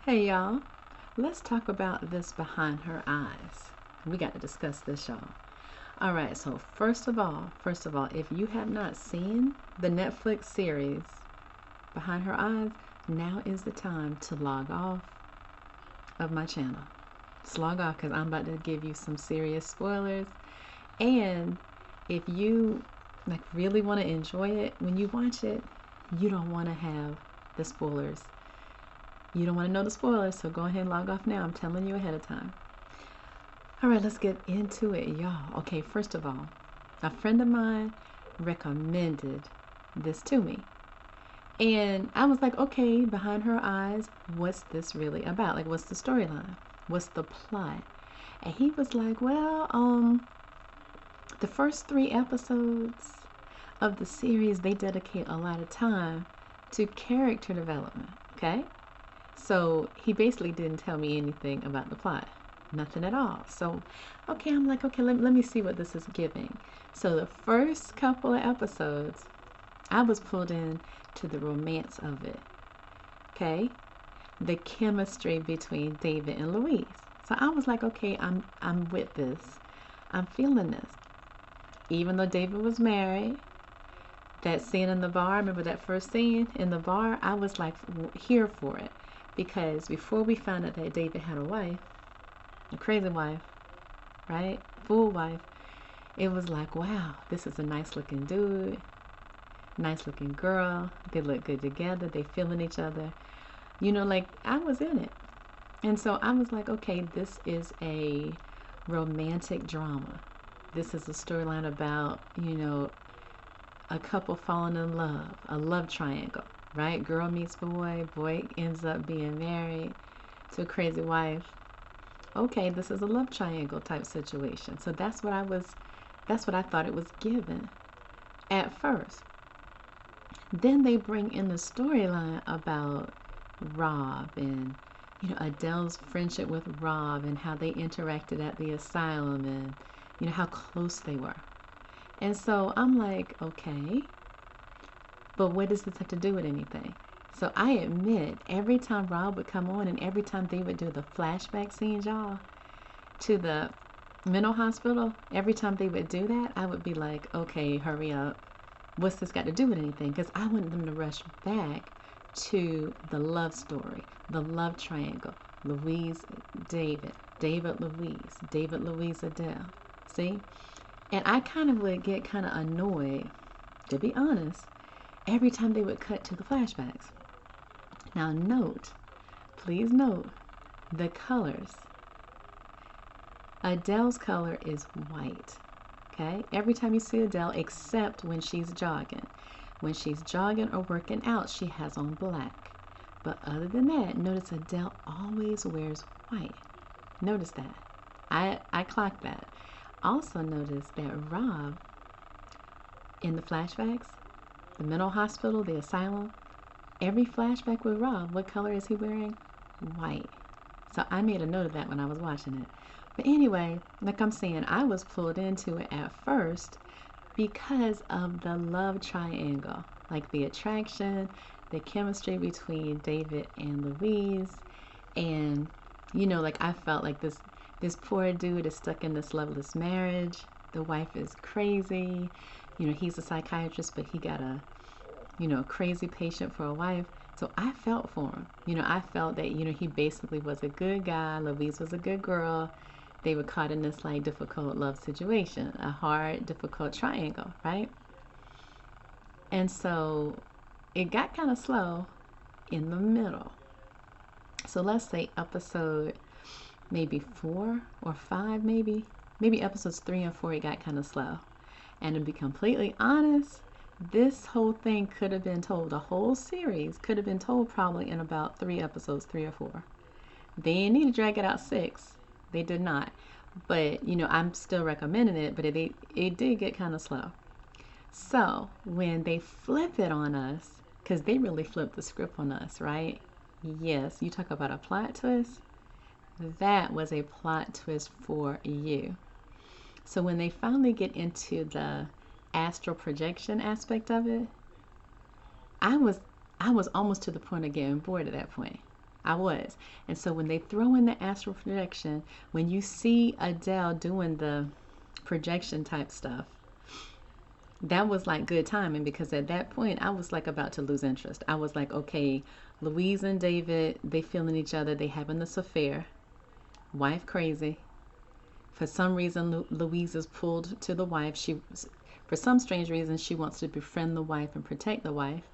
Hey y'all, let's talk about this behind her eyes. We got to discuss this, y'all. All right, so first of all, if you have not seen the Netflix series Behind Her Eyes, now is the time to log off of my channel. Just log off because I'm about to give you some serious spoilers. And if you really want to enjoy it when you watch it, you don't want to have the spoilers. You don't want to know the spoilers, so go ahead and log off now. I'm telling you ahead of time. All right, let's get into it, y'all. Okay, first of all, a friend of mine recommended this to me. And I was like, okay, behind her eyes, what's this really about? Like, what's the storyline? What's the plot? And he was like, well, the first 3 episodes of the series, they dedicate a lot of time to character development, okay? So he basically didn't tell me anything about the plot. Nothing at all. So, okay, I'm like, okay, let me see what this is giving. So the first couple of episodes, I was pulled in to the romance of it. Okay? The chemistry between David and Louise. So I was like, okay, I'm with this. I'm feeling this. Even though David was married, that scene in the bar, remember that first scene in the bar? I was like here for it. Because before we found out that David had a wife, a crazy wife, right? Fool wife, it was like, wow, this is a nice looking dude, nice looking girl. They look good together. They feeling each other. Like I was in it. And so I was like, okay, this is a romantic drama. This is a storyline about, a couple falling in love, a love triangle, right? Girl meets boy, boy ends up being married to a crazy wife. Okay, this is a love triangle type situation. So that's what I thought it was given at first. Then they bring in the storyline about Rob and Adele's friendship with Rob and how they interacted at the asylum and how close they were. And so I'm like, okay, but what does this have to do with anything? So I admit, every time Rob would come on and every time they would do the flashback scenes, y'all, to the mental hospital, every time they would do that, I would be like, okay, hurry up. What's this got to do with anything? Because I wanted them to rush back to the love story, the love triangle. Louise, David, David, Louise, David, Louise, Adele. See? And I kind of would get kind of annoyed, to be honest, every time they would cut to the flashbacks. Now note, please note, the colors. Adele's color is white. Okay? Every time you see Adele, except when she's jogging. When she's jogging or working out, she has on black. But other than that, notice Adele always wears white. Notice that. I clocked that. Also notice that Rob, in the flashbacks, the mental hospital, the asylum, every flashback with Rob, what color is he wearing? White. So I made a note of that when I was watching it. But anyway, like I'm saying, I was pulled into it at first because of the love triangle, like the attraction, the chemistry between David and Louise, and like I felt like this poor dude is stuck in this loveless marriage. The wife is crazy. He's a psychiatrist, but he got a crazy patient for a wife. So I felt for him. I felt that he basically was a good guy. Louise was a good girl. They were caught in this like difficult love situation, a hard, difficult triangle, right? And so it got kind of slow in the middle. So let's say episode maybe 4 or 5, maybe episodes 3 and 4, it got kind of slow. And to be completely honest, this whole thing could have been told, the whole series could have been told probably in about 3 episodes, 3 or 4. They didn't need to drag it out 6. They did not. But, I'm still recommending it, but it did get kind of slow. So when they flip it on us, because they really flipped the script on us, right? Yes, you talk about a plot twist. That was a plot twist for you. So when they finally get into the astral projection aspect of it, I was almost to the point of getting bored at that point. I was. And so when they throw in the astral projection, when you see Adele doing the projection type stuff, that was like good timing, because at that point I was like about to lose interest. I was like, okay, Louise and David, they feeling each other, they having this affair, wife crazy. For some reason, Louise is pulled to the wife. For some strange reason, she wants to befriend the wife and protect the wife.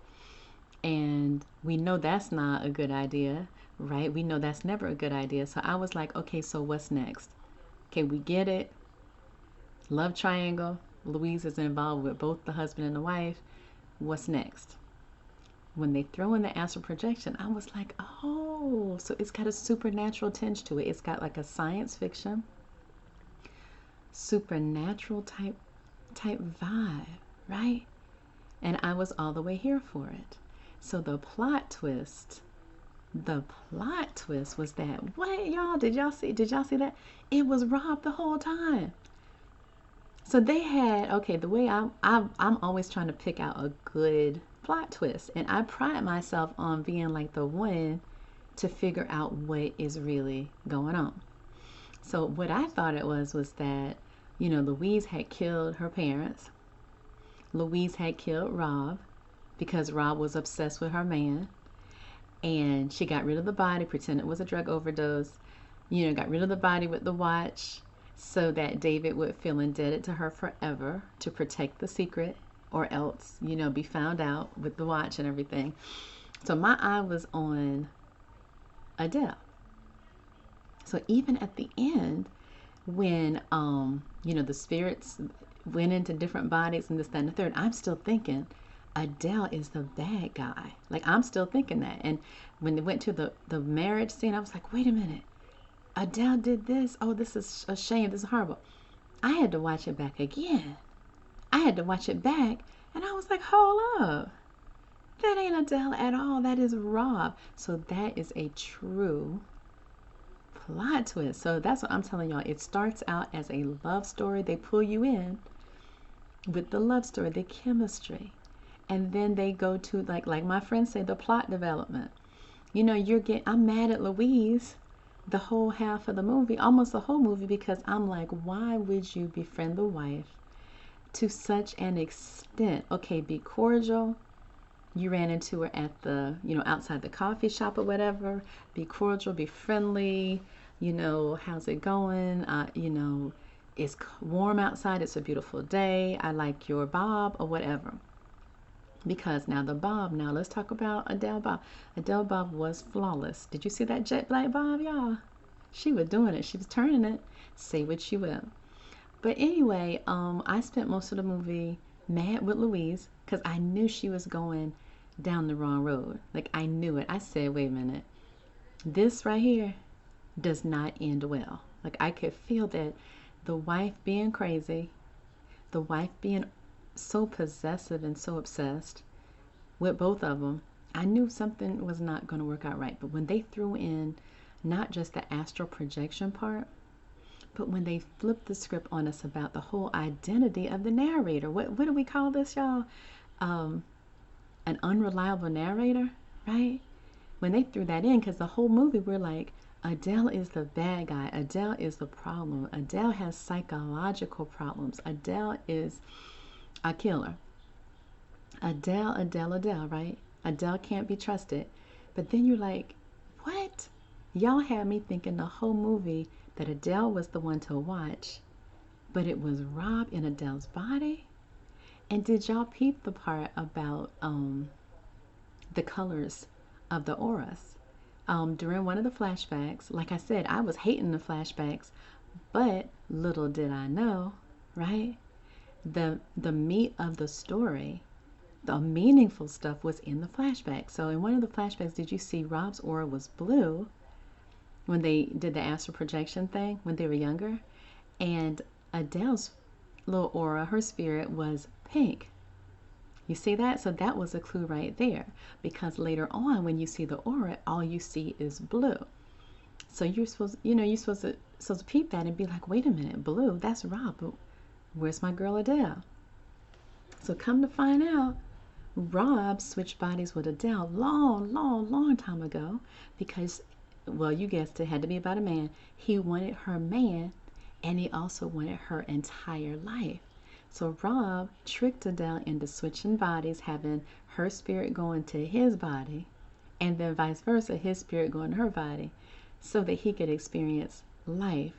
And we know that's not a good idea, right? We know that's never a good idea. So I was like, okay, so what's next? Okay, we get it. Love triangle. Louise is involved with both the husband and the wife. What's next? When they throw in the astral projection, I was like, oh, so it's got a supernatural tinge to it. It's got like a science fiction, supernatural type vibe, right? And I was all the way here for it. So the plot twist was that, what, y'all, did y'all see that? It was Rob the whole time. So they had, okay, the way I'm always trying to pick out a good plot twist, and I pride myself on being like the one to figure out what is really going on. So what I thought it was that, you know, Louise had killed her parents. Louise had killed Rob because Rob was obsessed with her man, and she got rid of the body, pretended it was a drug overdose, you know, got rid of the body with the watch so that David would feel indebted to her forever to protect the secret, or else, you know, be found out with the watch and everything. So my eye was on Adele. So even at the end, when you know, the spirits went into different bodies and this, that, and the third, I'm still thinking Adele is the bad guy. Like, I'm still thinking that. And when they went to the marriage scene, I was like, wait a minute, Adele did this. Oh, this is a shame. This is horrible. I had to watch it back again. I had to watch it back, and I was like, hold up. That ain't Adele at all. That is Rob. So that is a true plot twist. So that's what I'm telling y'all. It starts out as a love story. They pull you in with the love story, the chemistry. And then they go to, like my friends say, the plot development. You know, I'm mad at Louise the whole half of the movie, almost the whole movie, because I'm like, why would you befriend the wife to such an extent? Okay, be cordial. You ran into her at the, you know, outside the coffee shop or whatever. Be cordial, be friendly. You know, how's it going? You know, it's warm outside. It's a beautiful day. I like your bob or whatever. Because now let's talk about Adele bob. Adele bob was flawless. Did you see that jet black bob, y'all? She was doing it. She was turning it. Say what you will. But anyway, I spent most of the movie mad with Louise because I knew she was going down the wrong road. Like, I knew it. I said, wait a minute. This right here does not end well. Like, I could feel that the wife being crazy, the wife being so possessive and so obsessed with both of them, I knew something was not going to work out right. But when they threw in not just the astral projection part, but when they flipped the script on us about the whole identity of the narrator, what do we call this, y'all? An unreliable narrator, right? When they threw that in, because the whole movie we're like, Adele is the bad guy. Adele is the problem. Adele has psychological problems. Adele is a killer. Adele, right? Adele can't be trusted. But then you're like, what? Y'all had me thinking the whole movie that Adele was the one to watch, but it was Rob in Adele's body? And did y'all peep the part about the colors of the auras? During one of the flashbacks, like I said, I was hating the flashbacks, but little did I know, right? The meat of the story, the meaningful stuff was in the flashback. So in one of the flashbacks, did you see Rob's aura was blue when they did the astral projection thing when they were younger? And Adele's little aura, her spirit, was pink. You see that? So that was a clue right there, because later on when you see the aura, all you see is blue. So you're supposed, you're supposed to peep that and be like, wait a minute, blue, that's Rob, but where's my girl Adele? So come to find out, Rob switched bodies with Adele long, long, long time ago because, well, you guessed it, had to be about a man. He wanted her man and he also wanted her entire life. So Rob tricked Adele into switching bodies, having her spirit go into his body, and then vice versa, his spirit go into her body, so that he could experience life.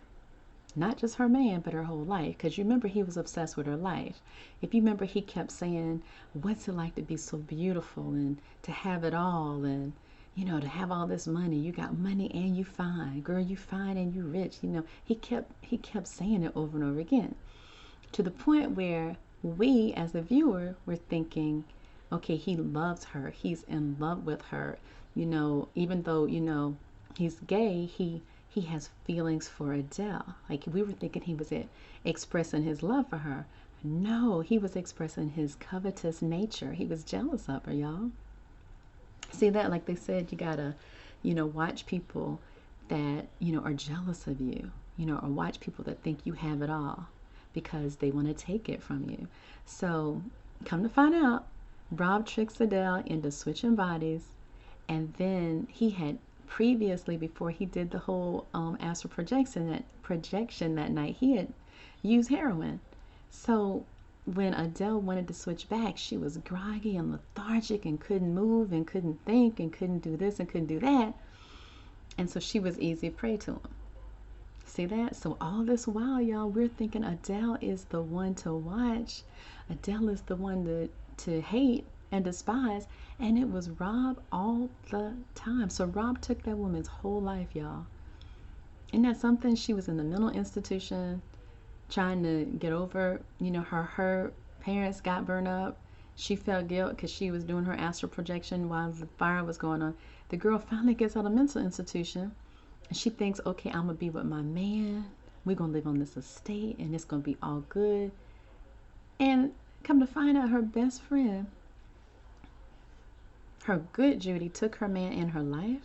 Not just her man, but her whole life. Because you remember he was obsessed with her life. If you remember, he kept saying, what's it like to be so beautiful and to have it all and, you know, to have all this money. You got money and you fine. Girl, you fine and you rich. You know, he kept saying it over and over again. To the point where we, as a viewer, were thinking, okay, he loves her. He's in love with her. You know, even though, you know, he's gay, he has feelings for Adele. Like we were thinking he was expressing his love for her. No, he was expressing his covetous nature. He was jealous of her, y'all. See that? Like they said, you gotta, you know, watch people that, you know, are jealous of you, you know, or watch people that think you have it all because they want to take it from you. So come to find out, Rob tricks Adele into switching bodies, and then he had previously, before he did the whole astral projection that night, he had used heroin. So when Adele wanted to switch back, she was groggy and lethargic and couldn't move and couldn't think and couldn't do this and couldn't do that. And so she was easy prey to him. See that? So all this while, y'all, we're thinking Adele is the one to watch. Adele is the one to hate and despise, and it was Rob all the time. So Rob took that woman's whole life, y'all. Isn't that something? She was in the mental institution trying to get over, you know, her parents got burned up. She felt guilt because she was doing her astral projection while the fire was going on. The girl finally gets out of mental institution and she thinks, okay, I'm gonna be with my man. We're gonna live on this estate and it's gonna be all good. And come to find out, her best friend, her good Judy, took her man in her life,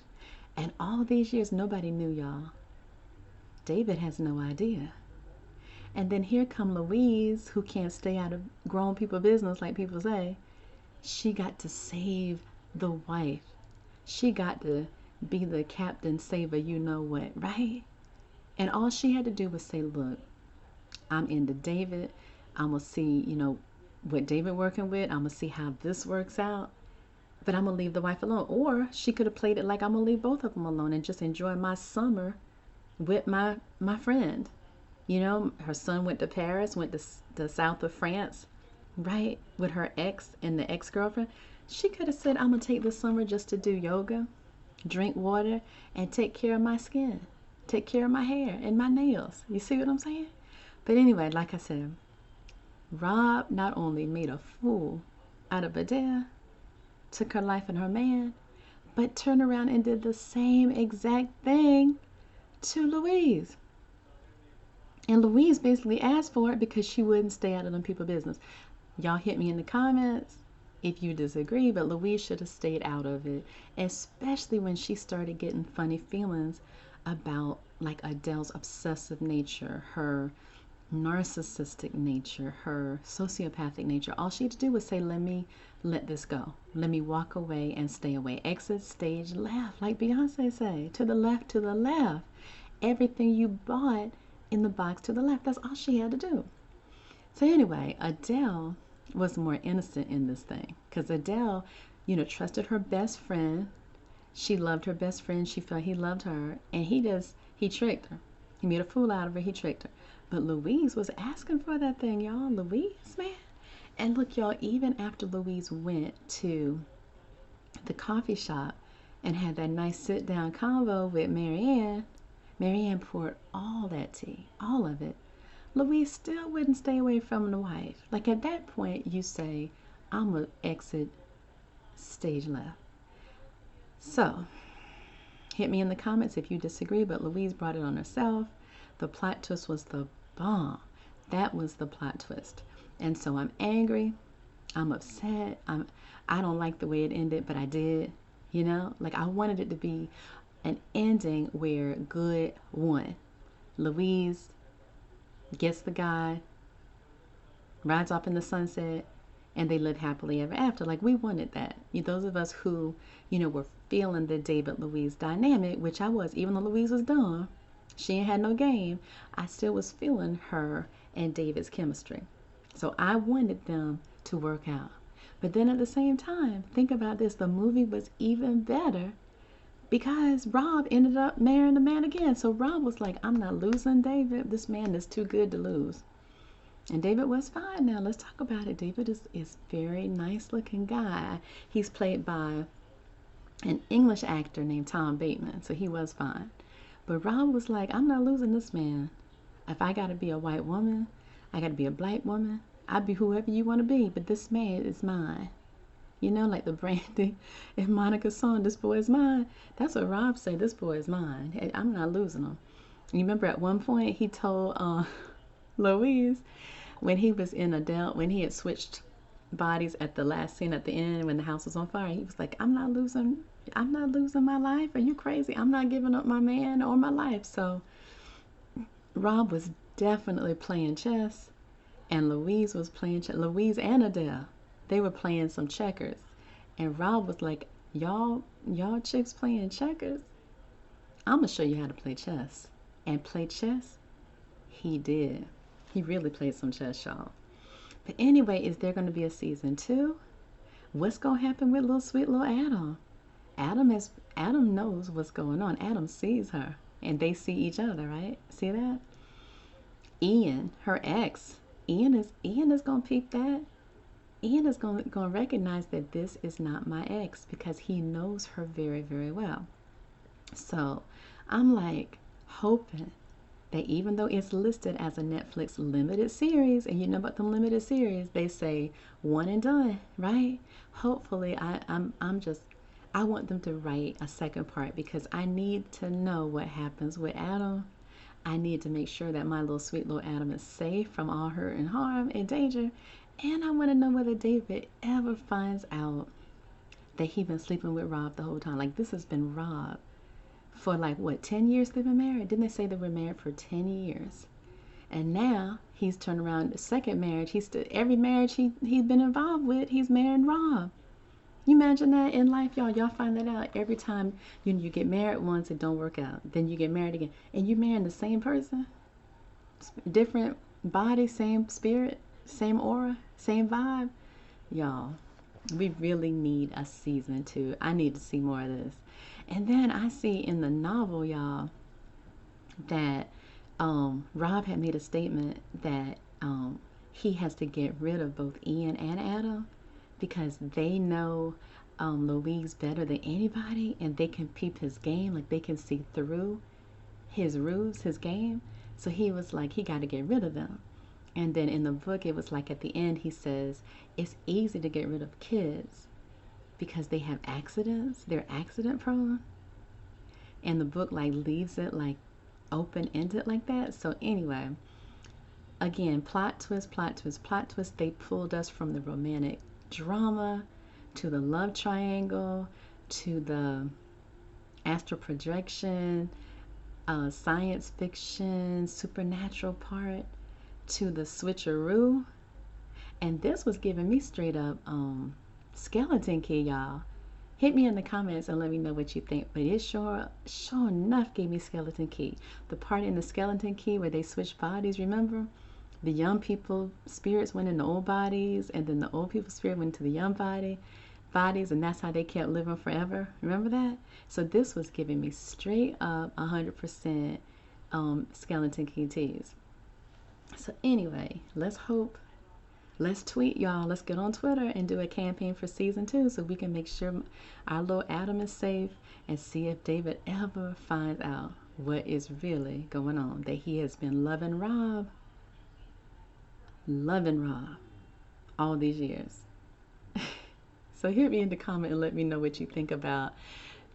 and all these years nobody knew, y'all. David has no idea. And then here come Louise, who can't stay out of grown people business, like people say. She got to save the wife. She got to be the captain saver, you know what, right? And all she had to do was say, look, I'm into David. I'm going to see, you know, what David working with. I'm going to see how this works out. But I'm going to leave the wife alone. Or she could have played it like I'm going to leave both of them alone and just enjoy my summer with my friend. You know, her son went to Paris, went to the south of France, right, with her ex and the ex-girlfriend. She could have said, I'm going to take this summer just to do yoga, drink water, and take care of my skin, take care of my hair and my nails. You see what I'm saying? But anyway, like I said, Rob not only made a fool out of Adele, took her life and her man, but turned around and did the same exact thing to Louise. And Louise basically asked for it because she wouldn't stay out of them people's business. Y'all hit me in the comments if you disagree, but Louise should have stayed out of it, especially when she started getting funny feelings about like Adele's obsessive nature, her narcissistic nature, her sociopathic nature. All she had to do was say, let this go. Let me walk away and stay away. Exit stage left, like Beyonce say, to the left, to the left. Everything you bought in the box to the left. That's all she had to do. So anyway, Adele was more innocent in this thing because Adele, you know, trusted her best friend. She loved her best friend. She felt he loved her, and he tricked her. He made a fool out of her. He tricked her. But Louise was asking for that thing, y'all. Louise, man. And look, y'all, even after Louise went to the coffee shop and had that nice sit-down convo with Marianne, Marianne poured all that tea, all of it. Louise still wouldn't stay away from the wife. Like at that point, you say, I'm going to exit stage left. So, hit me in the comments if you disagree, but Louise brought it on herself. The plot twist was the bomb. That was the plot twist. And so I'm angry. I'm upset. I don't like the way it ended, but I did. You know, like I wanted it to be an ending where good won. Louise gets the guy, rides off in the sunset, and they lived happily ever after. Like, we wanted that. Those of us who, were feeling the David Louise dynamic, which I was, even though Louise was dumb, she ain't had no game, I still was feeling her and David's chemistry. So I wanted them to work out. But then at the same time, think about this, the movie was even better because Rob ended up marrying the man again. So Rob was like, I'm not losing David. This man is too good to lose. And David was fine. Now let's talk about it. David is very nice looking guy. He's played by an English actor named Tom Bateman, so he was fine. But Rob was like, I'm not losing this man. If I gotta be a white woman, I gotta be a black woman, I'd be whoever you want to be, but this man is mine. Like the Brandy and Monica song, This Boy Is Mine. That's what Rob said, this boy is mine. I'm not losing him. You remember at one point he told Louise, when he was in Adele, when he had switched bodies at the last scene at the end when the house was on fire, he was like, I'm not losing my life. Are you crazy? I'm not giving up my man or my life. So Rob was definitely playing chess, and Louise was playing chess. Louise and Adele, they were playing some checkers, and Rob was like, y'all chicks playing checkers? I'm gonna show you how to play chess. And play chess he did. He really played some chess, y'all. But anyway, is there going to be a season 2? What's going to happen with sweet little Adam? Adam knows what's going on. Adam sees her, and they see each other, right? See that? Ian, her ex, Ian is going to peep that. Ian is going to recognize that this is not my ex because he knows her very, very well. So I'm like hoping that even though it's listed as a Netflix limited series, and you know about the limited series, they say one and done, right? Hopefully, I want them to write a second part because I need to know what happens with Adam. I need to make sure that my sweet little Adam is safe from all hurt and harm and danger. And I want to know whether David ever finds out that he's been sleeping with Rob the whole time. Like, this has been Rob. For 10 years they've been married? Didn't they say they were married for 10 years? And now he's turned around the second marriage. Every marriage he's been involved with, he's married Rob. You imagine that in life, y'all? Y'all find that out every time you get married once, it don't work out. Then you get married again. And you're marrying the same person? Different body, same spirit, same aura, same vibe? Y'all, we really need a season 2. I need to see more of this. And then I see in the novel, y'all, that Rob had made a statement that he has to get rid of both Ian and Adam because they know Louise better than anybody, and they can peep his game, like they can see through his ruse, his game. So he was like, he got to get rid of them. And then in the book, it was like at the end, he says, it's easy to get rid of kids because they have accidents. They're accident prone. And the book leaves it open-ended like that. So anyway, again, plot twist, plot twist, plot twist. They pulled us from the romantic drama to the love triangle to the astral projection, science fiction, supernatural part to the switcheroo. And this was giving me straight up Skeleton Key, y'all. Hit me in the comments and let me know what you think. But it sure enough gave me Skeleton Key. The part in the Skeleton Key where they switched bodies, remember? The young people spirits went into old bodies, and then the old people's spirit went into the young bodies, and that's how they kept living forever. Remember that? So this was giving me straight up 100% Skeleton Key teas. So anyway, let's hope. Let's tweet, y'all. Let's get on Twitter and do a campaign for season 2 so we can make sure our little Adam is safe and see if David ever finds out what is really going on. That he has been loving Rob all these years. So hit me in the comment and let me know what you think about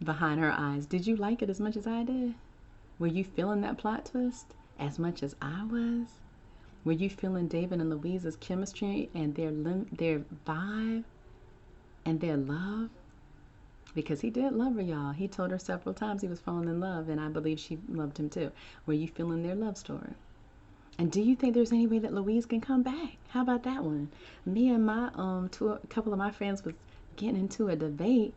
Behind Her Eyes. Did you like it as much as I did? Were you feeling that plot twist as much as I was? Were you feeling David and Louise's chemistry and their vibe and their love? Because he did love her, y'all. He told her several times he was falling in love, and I believe she loved him too. Were you feeling their love story? And do you think there's any way that Louise can come back? How about that one? Me and my a couple of my friends was getting into a debate,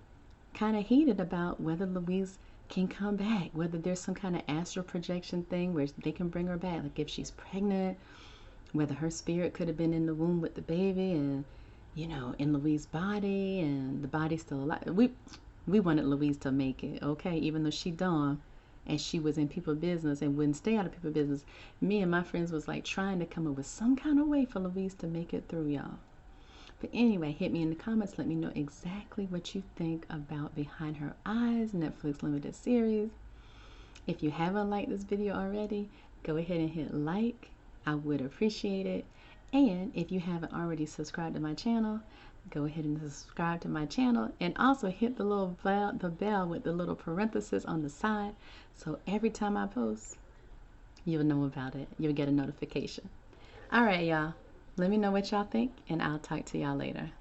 kind of heated, about whether Louise can come back, whether there's some kind of astral projection thing where they can bring her back, like if she's pregnant, whether her spirit could have been in the womb with the baby and, you know, in Louise's body and the body's still alive. We wanted Louise to make it, okay, even though she dumb and she was in people's business and wouldn't stay out of people's business. Me and my friends was like trying to come up with some kind of way for Louise to make it through, y'all. But anyway, hit me in the comments. Let me know exactly what you think about Behind Her Eyes Netflix limited series. If you haven't liked this video already, go ahead and hit like. I would appreciate it. And if you haven't already subscribed to my channel, go ahead and subscribe to my channel, and also hit the little bell, the bell with the little parenthesis on the side, so every time I post, you'll know about it. You'll get a notification. All right, y'all. Let me know what y'all think, and I'll talk to y'all later.